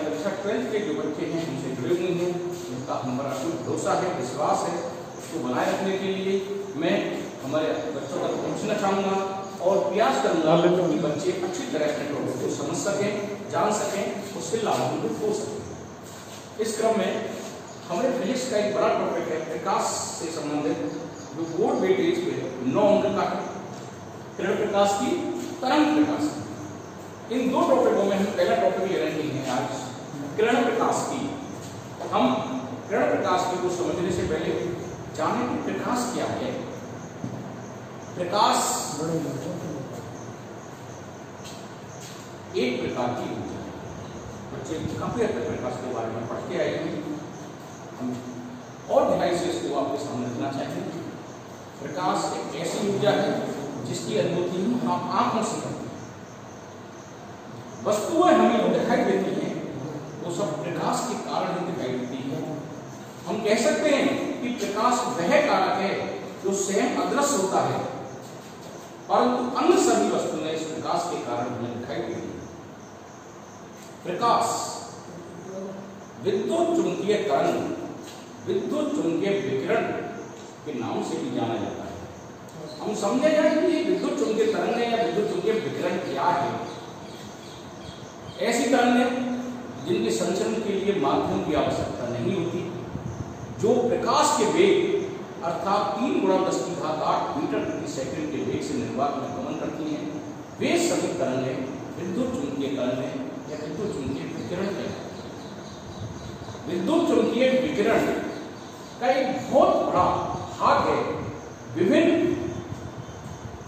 कक्षा 12 के जो बच्चे हैं उनसे जुड़े हुए हैं, उनका हमारा भरोसा है, विश्वास है। उसको बनाए रखने के लिए मैं हमारे बच्चों तक पहुँचना चाहूँगा और प्रयास करूँगा कि बच्चे अच्छी तरह अपने टॉपिक को समझ सकें, जान सकें, उससे लाभान्वित हो सकें। इस क्रम में हमारे फिजिक्स का एक बड़ा टॉपिक है प्रकाश से संबंधित, जो बोर्ड वेटेज पे 9 अंक का है, किरण प्रकाश की तरंग प्रकाश। इन दो टॉपिकों में हम पहला टॉपिक ले रहे हैं आज किरण प्रकाश की। हम किरण प्रकाश की को समझने से पहले जाने कि प्रकाश क्या है। प्रकाश एक प्रकार की ऊर्जा है। बच्चे काफी हद तक प्रकाश के बारे में पढ़ के आए हैं, हम और गहराई से इसको आपके सामने रखना चाहेंगे। प्रकाश एक ऐसी ऊर्जा है जिसकी अनुभूति हम आंखों से करते हैं। वस्तुएं हमें जो दिखाई देती हैं वो सब प्रकाश के कारण ही दिखाई देती है। हम कह सकते हैं कि प्रकाश वह कारक है जो स्वयं अदृश्य होता है, परंतु अन्य सभी वस्तुएं इस प्रकाश के कारण हमें दिखाई देती हैं। प्रकाश विद्युत चुंबकीय तरंग, विद्युत चुंबकीय विकिरण के नाम से भी जाना जाता है। हम समझे जाए कि ये विद्युत चुंबकीय तरंग या विद्युत चुंबकीय विकिरण क्या है। ऐसी तरंगें जिनके संचरण के लिए माध्यम की आवश्यकता नहीं होती, जो प्रकाश के वेग अर्थात 3 × 10⁸ मीटर प्रति सेकंड के वेग से निर्वात में गमन करती हैं, वे सभी तरंगें विद्युत चुंबकीय तरंगें या विद्युत चुंबकीय विकिरण कहलाती हैं। विद्युत चुंबकीय विकिरण का एक बहुत बड़ा भाग है, विभिन्न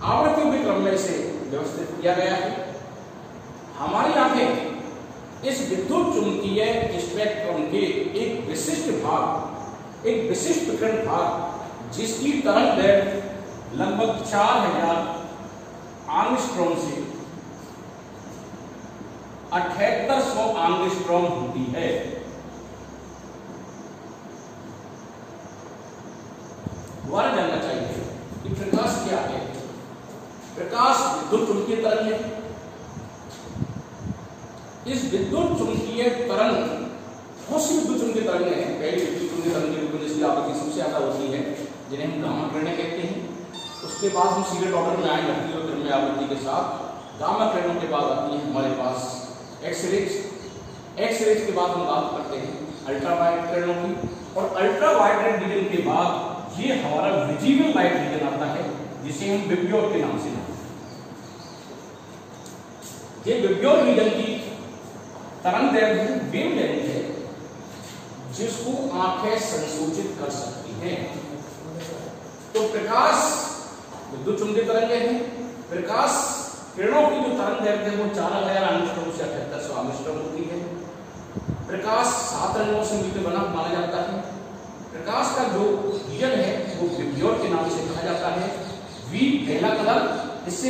आवृत्तियों के क्रम में इसे व्यवस्थित किया गया है। हमारी आंखें इस विद्युत चुंबकीय स्पेक्ट्रम के एक विशिष्ट भाग, एक विशिष्ट विकिरण भाग जिसकी तरंगदैर्घ्य लगभग 4000 एंगस्ट्रॉम से 7800 एंगस्ट्रॉम होती है। दोबारा जानना चाहिए कि प्रकाश क्या है। प्रकाश विद्युत चुंबकीय तरंग है। इस विद्युत चुंबकीय तरंग बहुत सी विद्युत चुंबकीय तरंगें हैं। पहली विद्युत चुंबकीय तरंग जिसकी आवृत्ति सबसे ज्यादा होती है, जिन्हें हम गामा किरणें कहते हैं। उसके बाद हम सीधे ऑर्डर में आए घटती हुई किरणें आवृत्ति के साथ। गामा किरणों के बाद आती है हमारे पास एक्सरेज। एक्सरेज के बाद हम बात करते हैं अल्ट्रावायलेट किरणों की, और अल्ट्रावायलेट रीजन के बाद ये हमारा विजिबल लाइट रीजन आता है, जिसे हम विब्योर के नाम से जानते हैं। ये विब्योर रीजन की तरंगदैर्घ्य वेवलेंथ है जिसको आंखें संसूचित कर सकती हैं। तो प्रकाश विद्युत चुंबकीय तरंगें हैं। प्रकाश किरणों की जो तरंगदैर्घ्य है वो 4000 एंगस्ट्रॉम से 7800 एंगस्ट्रॉम होती है। प्रकाश 7 रंगों से मिलकर बना माना जाता है। प्रकाश का जो रीजन है वो विब्योर के नाम से कहा जाता है। वी पहला कलर, इससे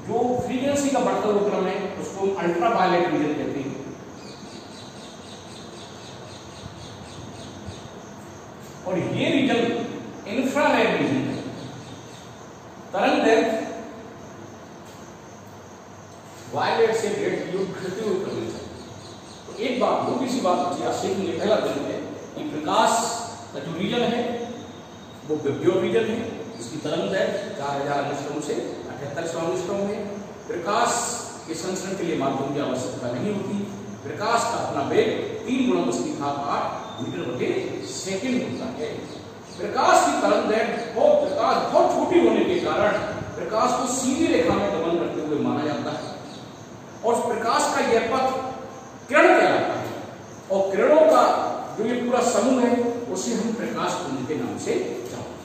जो फ्रीक्वेंसी का बढ़ता हुआ क्रम है उसको हम अल्ट्रावायलेट रीजन कहते हैं। और ये रीजन इंफ्रारेड रीजन है। तरंगदैर्घ्य वायलेट से रेड की ओर घटते हुए क्रम है। तो एक बात छोटी सी बात बच्चे सीखने पहला दिन है कि प्रकाश का जो रीजन है वो विब्योर रीजन है, इसकी तरंगदैर्घ्य 4000 एंगस्ट्रॉम से 7800 एंगस्ट्रॉम है। प्रकाश के संचरण के लिए माध्यम की आवश्यकता नहीं होती। प्रकाश का अपना वेग 3 × 10⁸ मीटर प्रति सेकंड होता है। प्रकाश की तरंगदैर्घ्य और प्रकाश बहुत छोटी होने के कारण प्रकाश को सीधी रेखा में गमन करते हुए माना जाता है, और प्रकाश का यह पथ किरण कहलाता है। और किरणों का जो ये पूरा समूह है उसे हम प्रकाश पुंज के नाम से जानते।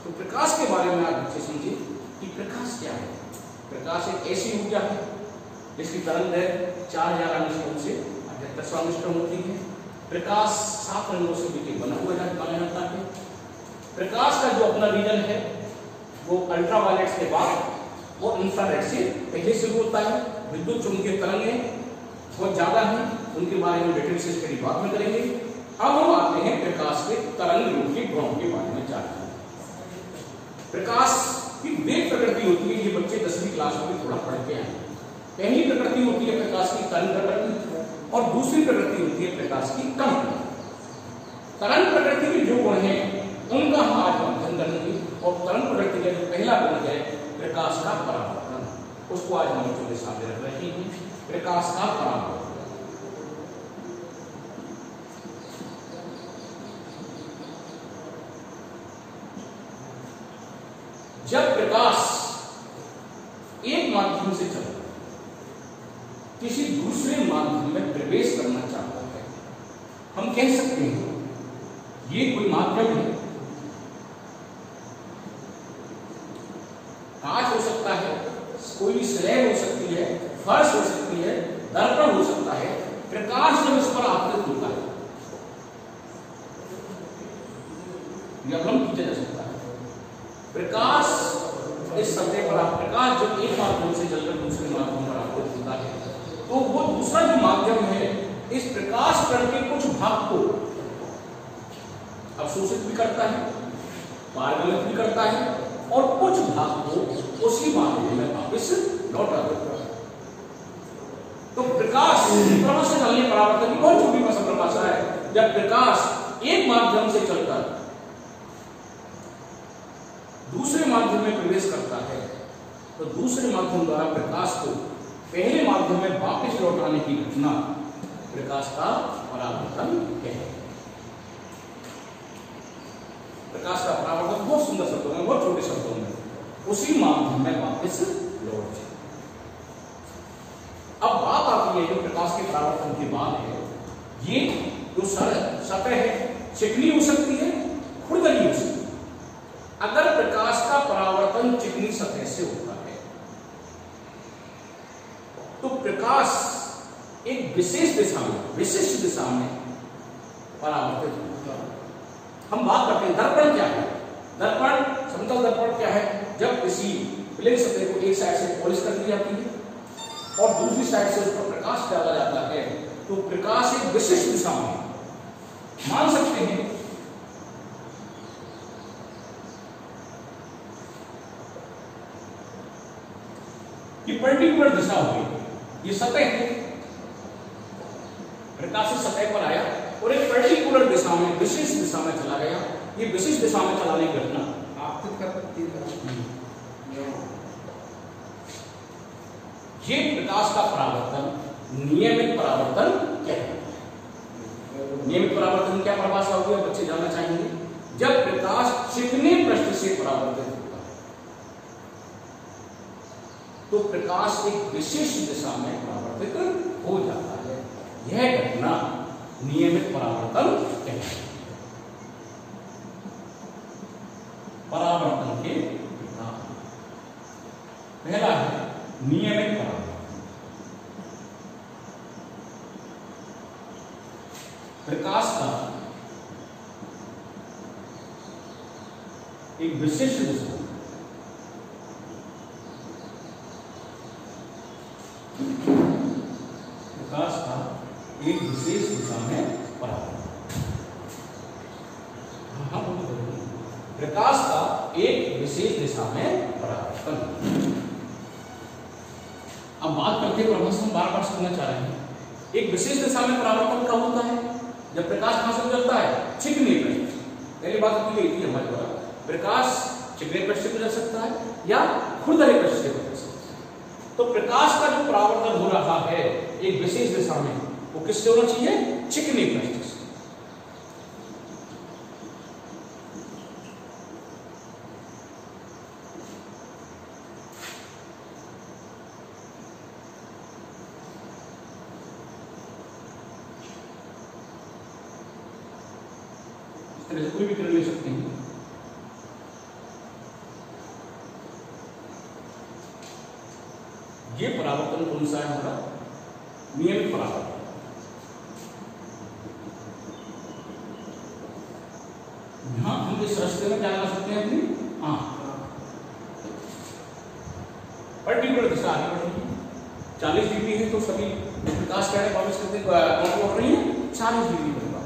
तो प्रकाश के बारे में आप बच्चे समझिए कि प्रकाश क्या है। प्रकाश एक ऐसी ऊर्जा है जिसकी तरंगदैर्घ्य 4000 एंगस्ट्रॉम से 7800 एंगस्ट्रॉम होती है। प्रकाश 7 रंगों से मिलकर बना हुआ माना जाता है। प्रकाश का जो अपना रीजन है वो अल्ट्रावायलेट के बाद वो इंफ्रारेड से पहले शुरू होता है। विद्युत चुंबकीय तरंगें बहुत ज्यादा हैं, उनके बारे में डिटेल से स्टडी बाद में करेंगे। अब हम आते हैं प्रकाश के तरंग रूप के गुणों के बारे में जानते हैं। प्रकाश की वेग प्रकृति होती है, ये बच्चे 10वीं क्लास में थोड़ा पढ़ के आए। पहली प्रकृति होती है प्रकाश की तरंग प्रकृति और दूसरी प्रकृति होती है प्रकाश की कण प्रकृति। तरंग प्रकृति के जो गुण हैं उनका हम आज अध्ययन करेंगे और तरंग प्रकृति का जो पहला गुण है प्रकाश का परावर्तन, उसको आज हम बच्चों के सामने रख रहे हैं। प्रकाश का परावर्तन। जब प्रकाश एक माध्यम से चलता है किसी दूसरे माध्यम में प्रवेश करना चाहता है, हम कह सकते हैं ये कोई माध्यम है। कांच हो सकता है, कोई भी स्लैब हो सकती है, फर्श हो सकती है, दर्पण हो सकता है। प्रकाश जब इस पर आपतित होता है यह अवलंब किया जा सकता है। प्रकाश इस सतह पर प्रकाश जब एक माध्यम से चलकर दूसरे माध्यम पर आपतित होता है तो वो दूसरा जो माध्यम है इस प्रकाश कण के कुछ भाग को अवशोषित भी करता है, पारगमन भी करता है और कुछ भाग को उसी माध्यम में वापस लौटा देता है। तो प्रकाश प्रकाश से चलने परावर्तन की बहुत छोटी परिभाषा है। जब प्रकाश एक माध्यम से चलकर दूसरे माध्यम में प्रवेश करता है तो दूसरे माध्यम द्वारा प्रकाश को पहले माध्यम में वापस लौटाने की घटना प्रकाश का परावर्तन है। प्रकाश का परावर्तन बहुत सुंदर शब्दों में, बहुत छोटे शब्दों में, उसी माध्यम में वापस लौट जाए। अब बात आती है जो प्रकाश के परावर्तन की बात है, ये जो सतह है चिकनी हो सकती है, खुरदरी हो सकती है। अगर प्रकाश का परावर्तन चिकनी सतह से होता है तो प्रकाश एक विशेष दिशा में, विशिष्ट दिशा में परावर्तित होता है। हम बात करते हैं दर्पण क्या है। दर्पण, समतल दर्पण क्या है? जब किसी प्लेन सतह को एक साइड से पॉलिश कर दी जाती है और दूसरी साइड से उस पर प्रकाश डाला जाता है तो प्रकाश एक विशिष्ट दिशा में, मान सकते हैं ये पर्टिकुलर दिशा होगी। ये सतह है, प्रकाश इस सतह पर आया और एक पर्टिकुलर दिशा में, विशेष दिशा में चला गया। ये विशेष दिशा में चलाने की घटना आपतित कर सकती है। ये प्रकाश का परावर्तन नियमित परावर्तन कहलाता है। नियमित परावर्तन क्या परिभाषा होगी अब बच्चे जानना चाहेंगे। जब प्रकाश चिकने पृष्ठ से परावर्तित होता है तो प्रकाश एक विशेष दिशा में परावर्तित हो जाता है। यह घटना नियमित परावर्तन कहलाती है। परावर्तन के पहला है नियमित परावर्तन। प्रकाश का एक विशिष्ट दिशा, प्रकाश का एक विशेष दिशा में परावर्तन। प्रकाश का एक विशेष दिशा में परावर्तन। अब बात करते हैं प्रभास, हम बार बार समझना चाह रहे हैं। एक विशेष दिशा में परावर्तन कब होता है? जब प्रकाश कहां से गुजरता है? चिकने पृष्ठ। पहली बात तो ये थी हमारे द्वारा, प्रकाश चिकने पृष्ठ से गुजर सकता है या खुरदरे पृष्ठ से गुजर सकता है। तो प्रकाश का जो परावर्तन हो रहा है एक विशेष दिशा में, वो किससे होना चाहिए? चिकने पृष्ठ से। कोई भी किरण ले सकते हैं। ये परावर्तन कौन सा है हमारा? नियमित परावर्तन। यहां हम इस रास्ते में क्या लगा सकते हैं अपनी? हाँ, पर्टिकुलर दिशा आगे बढ़ेगी। 40 डिग्री है तो सभी प्रकाश क्या है वापस करते लौट रही है 40 डिग्री पर वापस।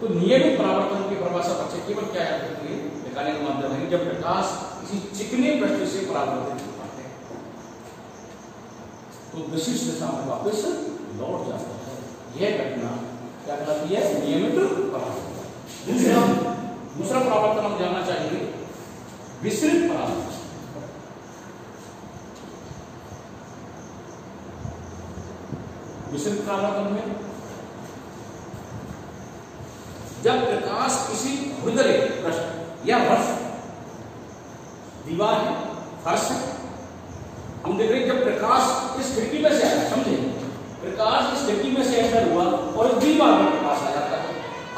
तो नियमित परावर्तन की परिभाषा बच्चे केवल क्या याद रखिए, निकालने का माध्यम है जब प्रकाश किसी चिकने पृष्ठ से परावर्तित होता है तो विशिष्ट दिशा में वापस लौट जाता है। यह घटना क्या कहलाती है? नियमित परावर्तन। दूसरा परावर्तन हम जानना चाहेंगे विसरित परावर्तन। विसरित परावर्तन में जब प्रकाश किसी खुरदरे पृष्ठ या फर्श, दीवार है, फर्श है, हम देख रहे हैं जब प्रकाश इस खिड़की में से आया, समझे, प्रकाश इस खिड़की में से एंटर हुआ और इस दीवार में प्रकाश आ जाता है।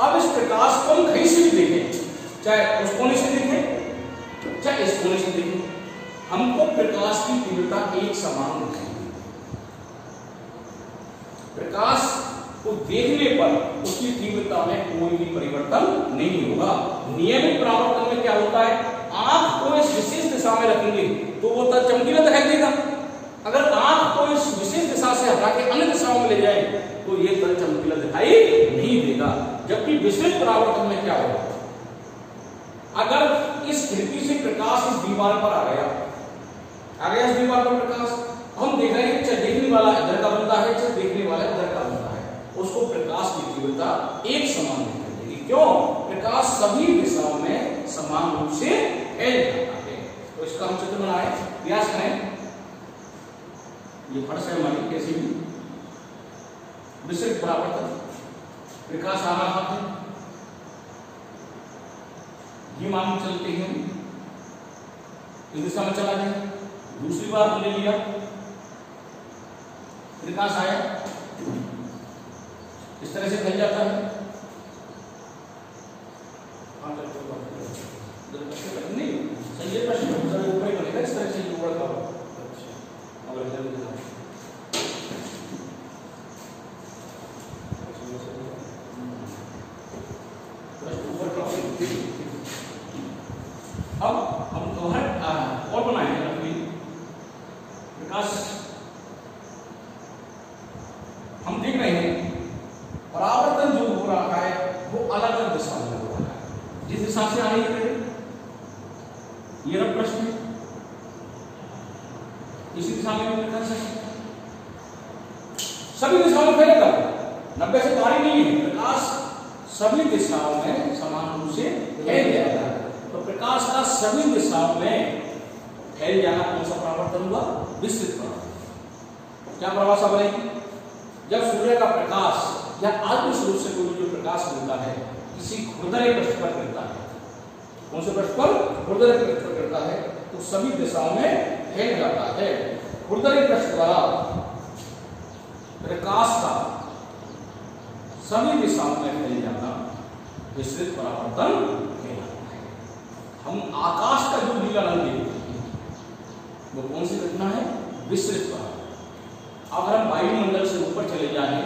अब इस प्रकाश को हम कहीं से भी देखें, चाहे उस कोने से देखें चाहे इस कोने से देखें, हमको प्रकाश की तीव्रता एक समान दिखेगी। प्रकाश को देखने पर उसकी तीव्रता में कोई भी परिवर्तन नहीं होगा। नियमित परावर्तन में क्या होता है? आंख को इस विशेष दिशा में रखेंगे तो वो तब चमकीला दिखाई देगा। अगर आंख को इस विशेष दिशा से हटा के अन्य दिशाओं में ले जाए तो ये तल चमकीला दिखाई नहीं देगा। जबकि विसरित परावर्तन में क्या होगा? अगर इस खिड़की से प्रकाश इस दीवार पर आ गया इस दीवार पर प्रकाश, हम देख रहे हैं चाहे देखने वाला इधर का बनता है चाहे देखने वाला इधर का बनता है, उसको प्रकाश की तीव्रता एक समान दिखाई देगी। क्यों? प्रकाश सभी दिशाओं में समान रूप से फैल जाता है। तो इसका हम चित्र बनाए, प्रयास करें। ये फर्श है हमारी, कैसे भी विसरित परावर्तन, प्रकाश आ रहा है, ये मान चलते हैं, इस दिशा में चला गया, दूसरी बार हमने लिया, प्रकाश आया, इस तरह से फैल जाता है। नहीं सही है, प्रश्न ऊपर ही बनेगा, इस तरह से ऊपर का अब हम और बनाएंगे अपनी प्रकाश। हम देख रहे हैं परावर्तन जो हो रहा है वो अलग अलग दिशा में हो रहा है। जिस दिशा से आ रही है ये रहा प्रश्न, इसी दिशा में प्रकाश है, सभी दिशाओं में फैलेगा। 90 से बाहर नहीं है, प्रकाश सभी दिशाओं में समान रूप से फैल जाएगा। तो प्रकाश का सभी दिशाओं में फैल जाना कौन सा परावर्तन हुआ? विसरित परावर्तन। क्या परिभाषा बनेगी? जब सूर्य का प्रकाश या अल्प स्वरूप से कोई जो प्रकाश मिलता है किसी खुरदरे पृष्ठ पर गिरता है, कौन से पृष्ठ पर? खुरदरे पृष्ठ पर गिरता है, तो सभी दिशाओं में फैल जाता है। खुरदरे पृष्ठ द्वारा प्रकाश का सभी दिशाओं में फैल जाना विसरित परावर्तन कहलाता है। हम आकाश का जो नीला रंग देखते हैं वो कौन सी घटना है? विसरित परावर्तन। अगर हम वायुमंडल से ऊपर चले जाएं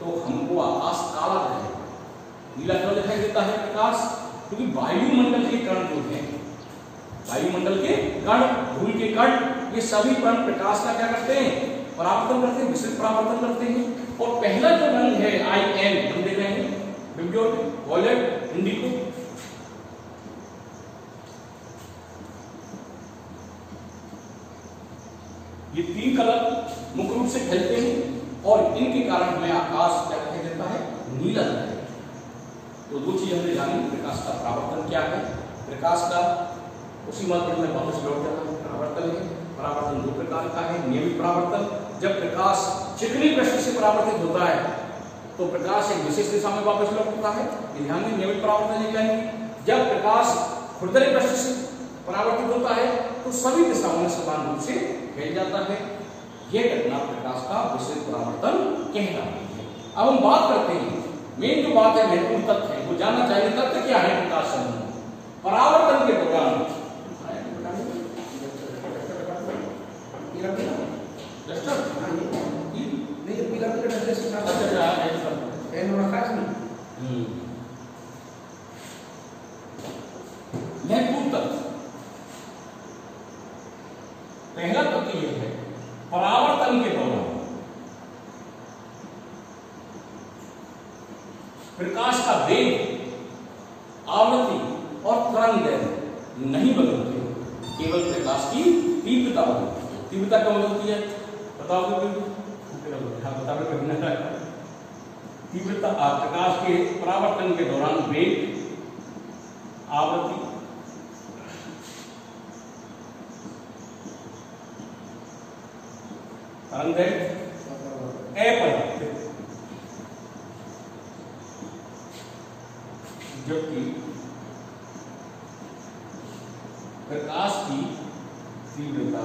तो हमको आकाश काला दिखाई, नीला क्यों दिखाई देता है प्रकाश? क्योंकि वायुमंडल के कण जो हैं, वायुमंडल के कण, धूल के कण, ये सभी कण प्रकाश का क्या करते हैं? परावर्तन करते हैं, विसरित परावर्तन करते हैं। और पहला जो रंग है IN, हम देख रहे हैं विबग्योर, वॉयलेट, इंडिगो, ये तीन कलर मुख्य रूप से फैलते हैं और इनके कारण हमें आकाश क्या दिखाई देता है? नीला दिखाई देता है। तो दो चीज हमने जानी, प्रकाश का परावर्तन क्या है, प्रकाश का उसी माध्यम में वापस लौट जाना परावर्तन है। परावर्तन दो प्रकार का है, नियमित परावर्तन, जब प्रकाश चिकनी पृष्ठ से परावर्तित होता है तो प्रकाश एक विशेष दिशा में वापस लौटता है, ध्यान में नियमित परावर्तन नहीं जाएंगे। जब प्रकाश खुरदरे पृष्ठ से परावर्तित होता है तो सभी दिशाओं में समान रूप से फैल जाता है। यह घटना प्रकाश का विशेष परावर्तन कहलाती है। अब हम बात करते हैं, मेन जो बात है, महत्वपूर्ण तथ्य है, वो जानना चाहिए। तथ्य क्या है प्रकाश समूह? परावर्तन के दौरान महत्वपूर्ण तथ्य, पहला तथ्य यह है परावर्तन के दौरान प्रकाश का वेग, आवृत्ति और तरंगदैर्घ्य नहीं बदलते, केवल प्रकाश की तीव्रता बदलती है। तीव्रता क्या बदलती है बताओ? तीव्रता प्रकाश के परावर्तन के दौरान वेग, आवृत्ति, तरंगदैर्घ्य अपरिवर्तित, जबकि प्रकाश की तीव्रता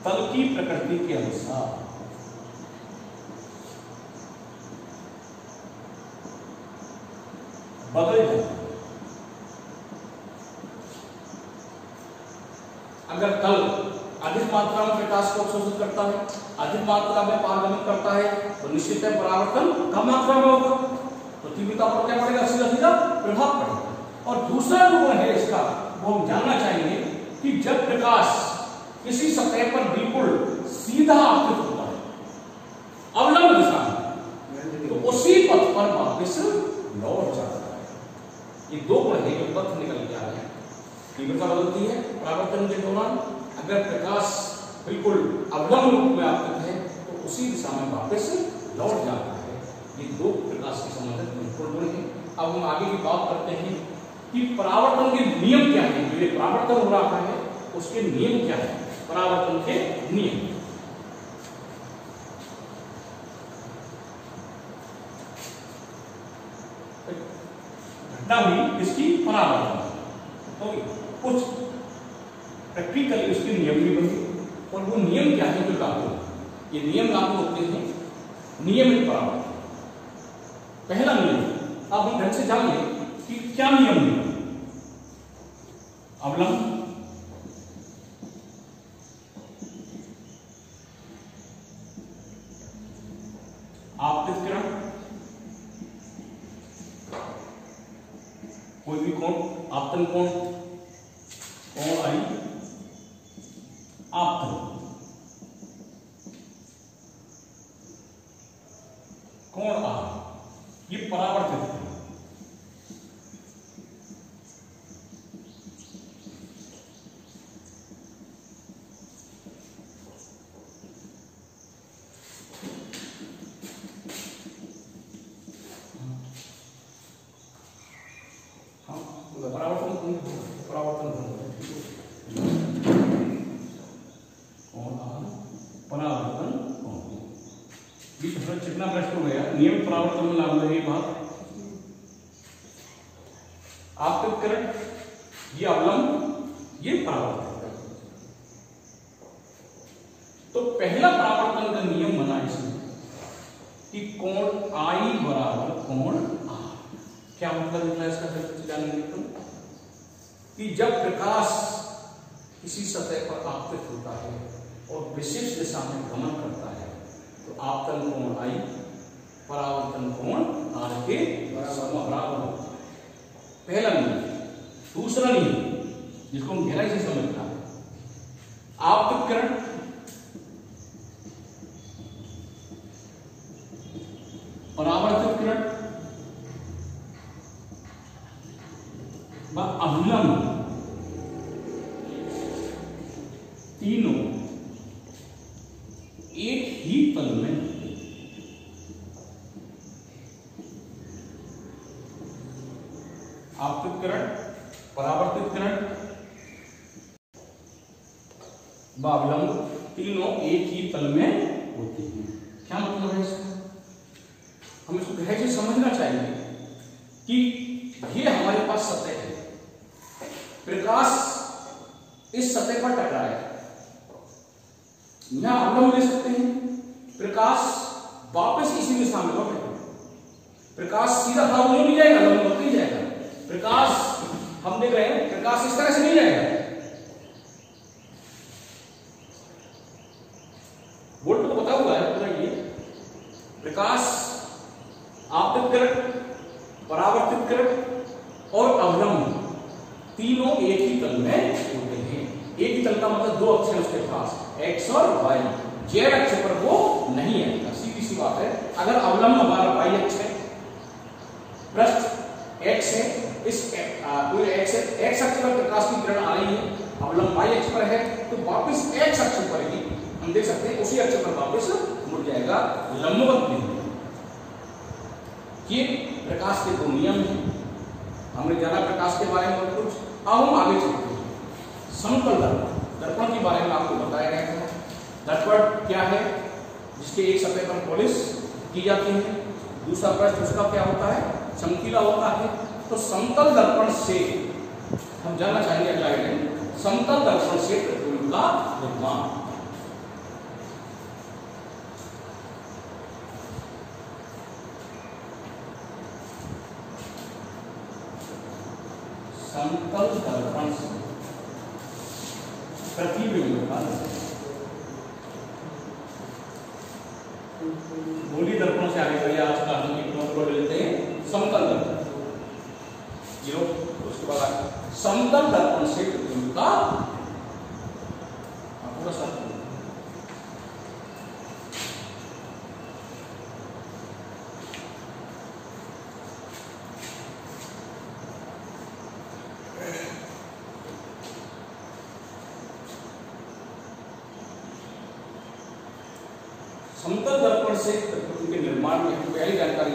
तल की प्रकृति के अनुसार बदल जाती है। अगर तल अधिक मात्रा में प्रकाश को अवशोषित करता है, अधिक मात्रा में पारगमन करता है, तो निश्चित है परावर्तन कम मात्रा में होगा, तो तीव्रता पर क्या पड़ेगा? सीधा सीधा प्रभाव पड़ेगा। और दूसरा जो गुण है इसका, वो हम जानना चाहेंगे कि जब प्रकाश किसी सतह पर बिल्कुल सीधा आपतित होता है अवलंब दिशा में, तो उसी पथ पर वापस लौट जाता है। ये दो गुण है जो पथ निकल के आ रहे हैं। तीव्रता बदलती है परावर्तन के दौरान, अगर प्रकाश बिल्कुल अवलंब रूप में आपतित है तो उसी दिशा में वापस लौट जाता है। ये दो प्रकाश के संबंधित महत्वपूर्ण गुण हैं। अब हम आगे की बात करते हैं कि परावर्तन के नियम क्या है। जो ये परावर्तन हो रहा है उसके नियम क्या है, परावर्तन के नियम। घटना हुई इसकी परावर्तन, तो कुछ प्रैक्टिकली उसके नियम भी बने, और वो नियम क्या है जो लागू होते हैं। ये नियम लागू होते हैं नियमित परावर्तन। पहला नियम, अब हम ढंग से जान लें कि क्या नियम है। अवलंब, आपतित किरण, कोई भी कोण, आपतन कोण, कोण आई, आपतन, कोण आ, ये परावर्तित है। चिकना प्रश्न हो गया, नियम परावर्तन में लागू है। बात आपतित किरण, ये अवलंब, ये परावर्तन। तो पहला परावर्तन का नियम बना इसमें कि कोण आई बराबर कोण आ। क्या मतलब निकला इसका? जानेंगे तो कि जब प्रकाश किसी सतह पर आपतित होता है और विशेष दिशा में गमन करता है तो आपतन कोण आई, परावर्तन कोण आर के बराबर होता है। पहला नियम। दूसरा नियम जिसको हम गहराई से समझना है, आपतित किरण, परावर्तित किरण व अवलंब, तीनों एक ही तल में आपतित किरण, परावर्तित किरण व अवलंब, तीनों एक ही तल में होती हैं। क्या मतलब है इसका? हम इसको गहराई से समझना चाहिए कि ये हमारे पास सतह है, प्रकाश इस सतह पर टकराया, यहां अवलंब ले सकते हैं, प्रकाश वापस इसी दिशा में लौटेगा। प्रकाश सीधा खड़ा नहीं जाएगा, अवलंब होते ही जाएगा। प्रकाश हम देख रहे हैं, प्रकाश इस तरह से नहीं जाएगा। वोल्ट तो बता हुआ है पूरा। ये प्रकाश आपतित किरण, परावर्तित किरण और अवलंब तीनों एक ही तल में होते हैं। एक ही तल का मतलब दो अक्ष है उसके पास, एक्स और वाई। जेड अक्ष पर वो नहीं आएगा, सीधी सी बात है। अगर अवलंब हमारा वाई अक्ष है, पृष्ठ एक्स है, इस एक्स अक्ष पर प्रकाश की किरण आ रही है, अवलंब वाई अक्ष पर है, तो वापस एक्स अक्ष पर ही हम देख सकते हैं उसी अक्ष पर वापस उड़ जाएगा लंबवत बिंदु। ये प्रकाश के दो नियम हैं। हमने जाना प्रकाश के बारे में कुछ, अब हम आगे चलते हैं। समतल दर्पण के बारे में आपको बताया गया था। दर्पण क्या है? जिसके एक सतह पर पॉलिश की जाती है, दूसरा पृष्ठ उसका क्या होता है? चमकीला होता है। तो समतल दर्पण से हम जानना चाहेंगे अगला आइटम, समतल दर्पण से प्रतिबिंब का निर्माण। समतल दर्पण से प्रतिबिंब का, गोली दर्पण से आगे बढ़िए। आज का हम एक लेते हैं समतल दर्पण, जीरो, उसके बाद समतल दर्पण से प्रतिबिंब का पूरा साथ। समतल दर्पण से प्रतिबिंब के निर्माण में हम पहली जानकारी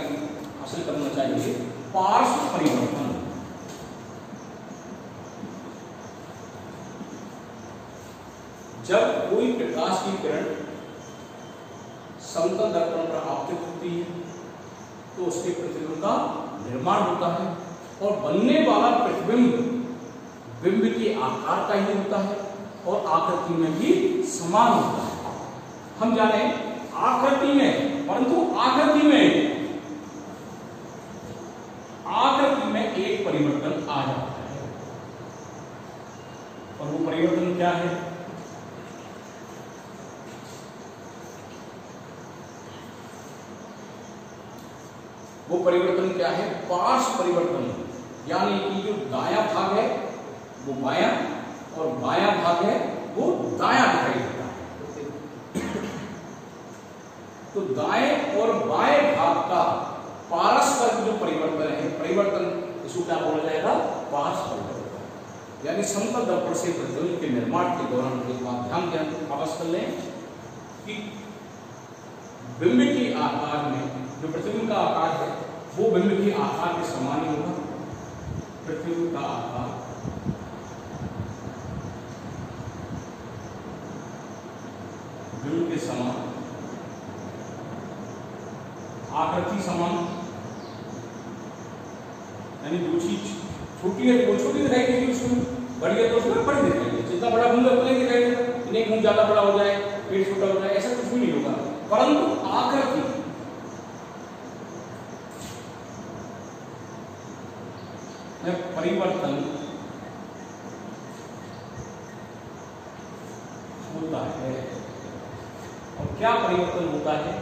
हासिल करना चाहिए पार्श्व परिवर्तन। जब कोई प्रकाश की किरण समतल दर्पण पर आपतित होती है तो उसके प्रतिबिंब का निर्माण होता है और बनने वाला प्रतिबिंब बिंब के आकार का ही होता है और आकृति में भी समान होता है। हम जाने आकृति में, परंतु आकृति में एक परिवर्तन आ जाता है और वो परिवर्तन क्या है? वो परिवर्तन क्या है? पार्श्व परिवर्तन, यानी कि जो दायां भाग है वो बायां और बायां भाग है वो दायां दिखाई देता है। तो दाएं और बाएं भाग का पारस्परिक जो परिवर्तन है, परिवर्तन इसको क्या बोला जाएगा? पार्श्व परिवर्तन। यानी समतल दर्पण से प्रतिबिंब के निर्माण के दौरान एक बात ध्यान दें, अवश्य कर लें कि बिंब के आकार में जो प्रतिबिंब का आकार है वो बिंब के आकार के समान ही होगा। प्रतिबिंब का आकार बिंब के समान, आकृति समान, यानी जो चीज छोटी है वो छोटी दिखाई देगी, उसमें बड़ी है तो उसमें बड़ी दिखाई देगी। जितना बड़ा मुंह उतना ही दिखाई देगा, नहीं मुंह ज्यादा बड़ा हो जाए, पेट छोटा हो जाए, ऐसा कुछ भी नहीं होगा। परंतु आकृति में परिवर्तन होता है। और क्या परिवर्तन होता है?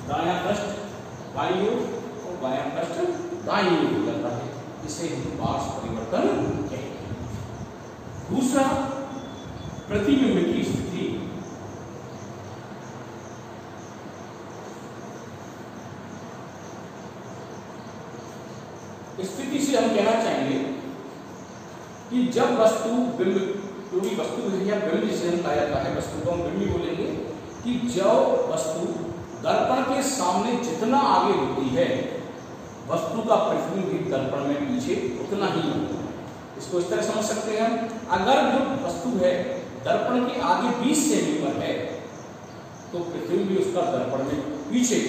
दायां पृष्ठ बाईं ओर और बायां पृष्ठ दाईं ओर करता है, इसे हम पार्श्व परिवर्तन कहते हैं। दूसरा, प्रतिबिंब की स्थिति। स्थिति से हम कहना चाहेंगे कि जब वस्तु बिंब, कोई वस्तु है या बिंब जिसे हम कहा जाता है, वस्तु को हम बिंब ही बोलेंगे, कि जब वस्तु दर्पण के सामने जितना आगे होती है वस्तु का प्रतिबिंब भी दर्पण में पीछे उतना ही होता है। इसको इस तरह समझ सकते हैं, अगर जो वस्तु है दर्पण के आगे 20 सेमी पर है तो प्रतिबिंब भी उसका दर्पण में पीछे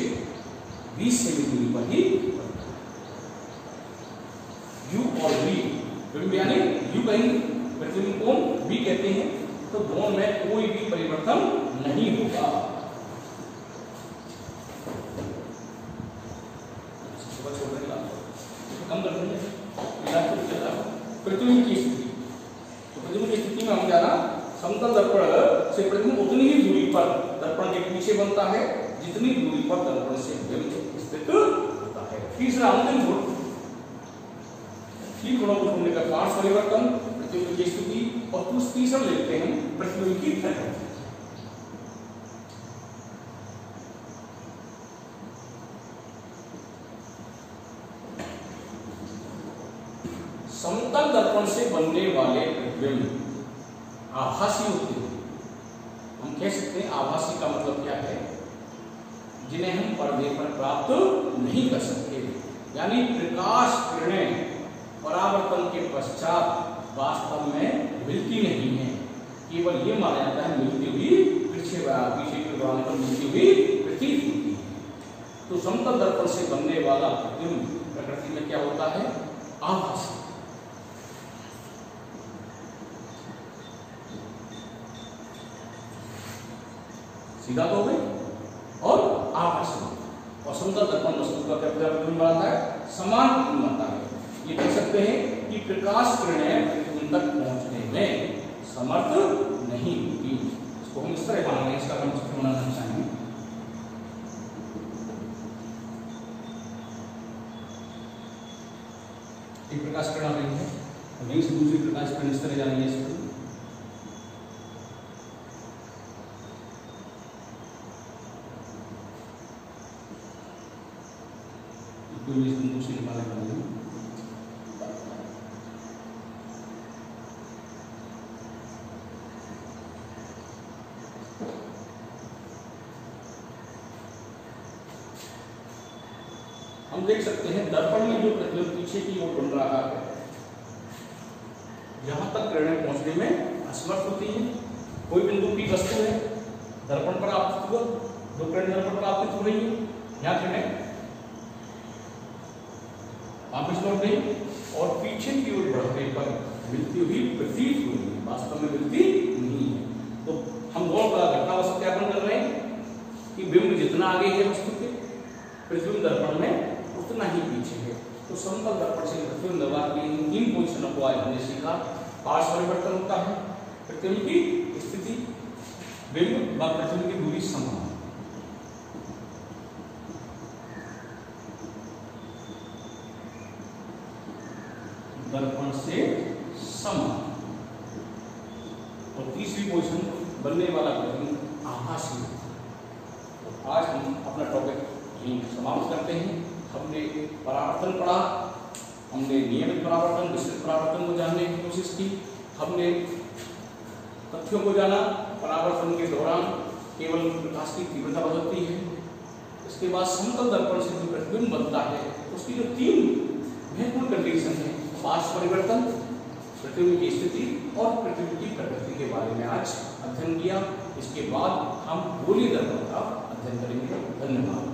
20 सेमी दूरी पर ही। यू और वी, बिंब यानी यू कहेंगे, प्रतिबिंब को वी कहते हैं, तो दोनों में कोई भी परिवर्तन नहीं होगा। कम कर देंगे प्रतिबिंब की स्थिति। तो प्रतिबिंब की स्थिति में हम जाना समतल दर्पण से प्रतिबिंब उतनी ही दूरी पर दर्पण के पीछे बनता है जितनी दूरी पर दर्पण से बिंब स्थित होता है। तीसरा अंतिम गुण, तीन गुणों को ढूंढने का पार्श्व परिवर्तन, प्रतिबिंब की स्थिति, और तीसरा लेते हैं प्रतिबिंब की प्रकृति। समतल दर्पण से बनने वाले प्रतिबिंब आभासी होते हैं। हम कह सकते हैं आभासी का मतलब क्या है जिन्हें हम पर्दे पर प्राप्त नहीं कर सकते। यानी प्रकाश किरणें परावर्तन के पश्चात वास्तव में मिलती नहीं है, केवल ये माना जाता है मिलती हुई पीछे के दौरान पर मिलती हुई प्रतीत होती है। तो समतल दर्पण से बनने वाला प्रतिबिंब प्रकृति में क्या होता है? आभासी। सीधा तो हो गई और आभासी। और समतल दर्पण वस्तु का क्या प्रतिबिंब बनाता है? समान प्रतिबिंब बनाता है। ये कह सकते हैं कि प्रकाश किरणें प्रतिबिंब तक पहुंचने में समर्थ नहीं होती। इसको हम इस तरह मानेंगे, इसका हम चित्र बनाना चाहेंगे। एक प्रकाश किरण आ रही है और यहीं से दूसरी प्रकाश किरण इस तरह जा रही है। इसको दूसरी निकालने वाली हम देख सकते हैं दर्पण में जो प्रतिबिंब पीछे की ओर बन रहा है, यहां तक किरणें पहुंचने में असमर्थ होती है। कोई बिंदु की वस्तु है, दर्पण पर आपतित हुआ, दो किरण दर्पण पर आपतित हो रही है, यहां किरणें वापस लौट गई और पीछे की ओर बढ़ने पर मिलती हुई प्रतीत हो रही है, वास्तव में मिलती नहीं है। तो हम बहुत बड़ा घटना सत्यापन कर रहे हैं कि बिंब जितना आगे है वस्तु के, प्रतिबिंब दर्पण में उतना ही पीछे है। तो समतल दर्पण से प्रतिबिंब दर्पण की इन पोजिशनों को आज हमने सीखा। पार्श्व परिवर्तन होता है, प्रतिबिंब की स्थिति, बिंब व प्रतिबिंब की दूरी समान, दर्पण से समान। और तीसरी पोजीशन बनने वाला प्रतिबिंब आभासी। तो आज हम अपना टॉपिक यहीं समाप्त करते हैं। हमने परावर्तन पढ़ा, हमने नियमित परावर्तन, विस्तृत परावर्तन को जानने की कोशिश की, हमने तथ्यों को जाना। परावर्तन के दौरान केवल प्रकाश की तीव्रता बदलती है। इसके बाद समतल दर्पण से जो प्रतिबिंब बनता है उसकी जो तीन महत्वपूर्ण कंडीशन है, पार्श्व परिवर्तन, प्रतिबिंब की स्थिति और प्रतिबिंब की प्रकृति के बारे में आज अध्ययन किया। इसके बाद हम गोलीय दर्पण का अध्ययन करेंगे। धन्यवाद।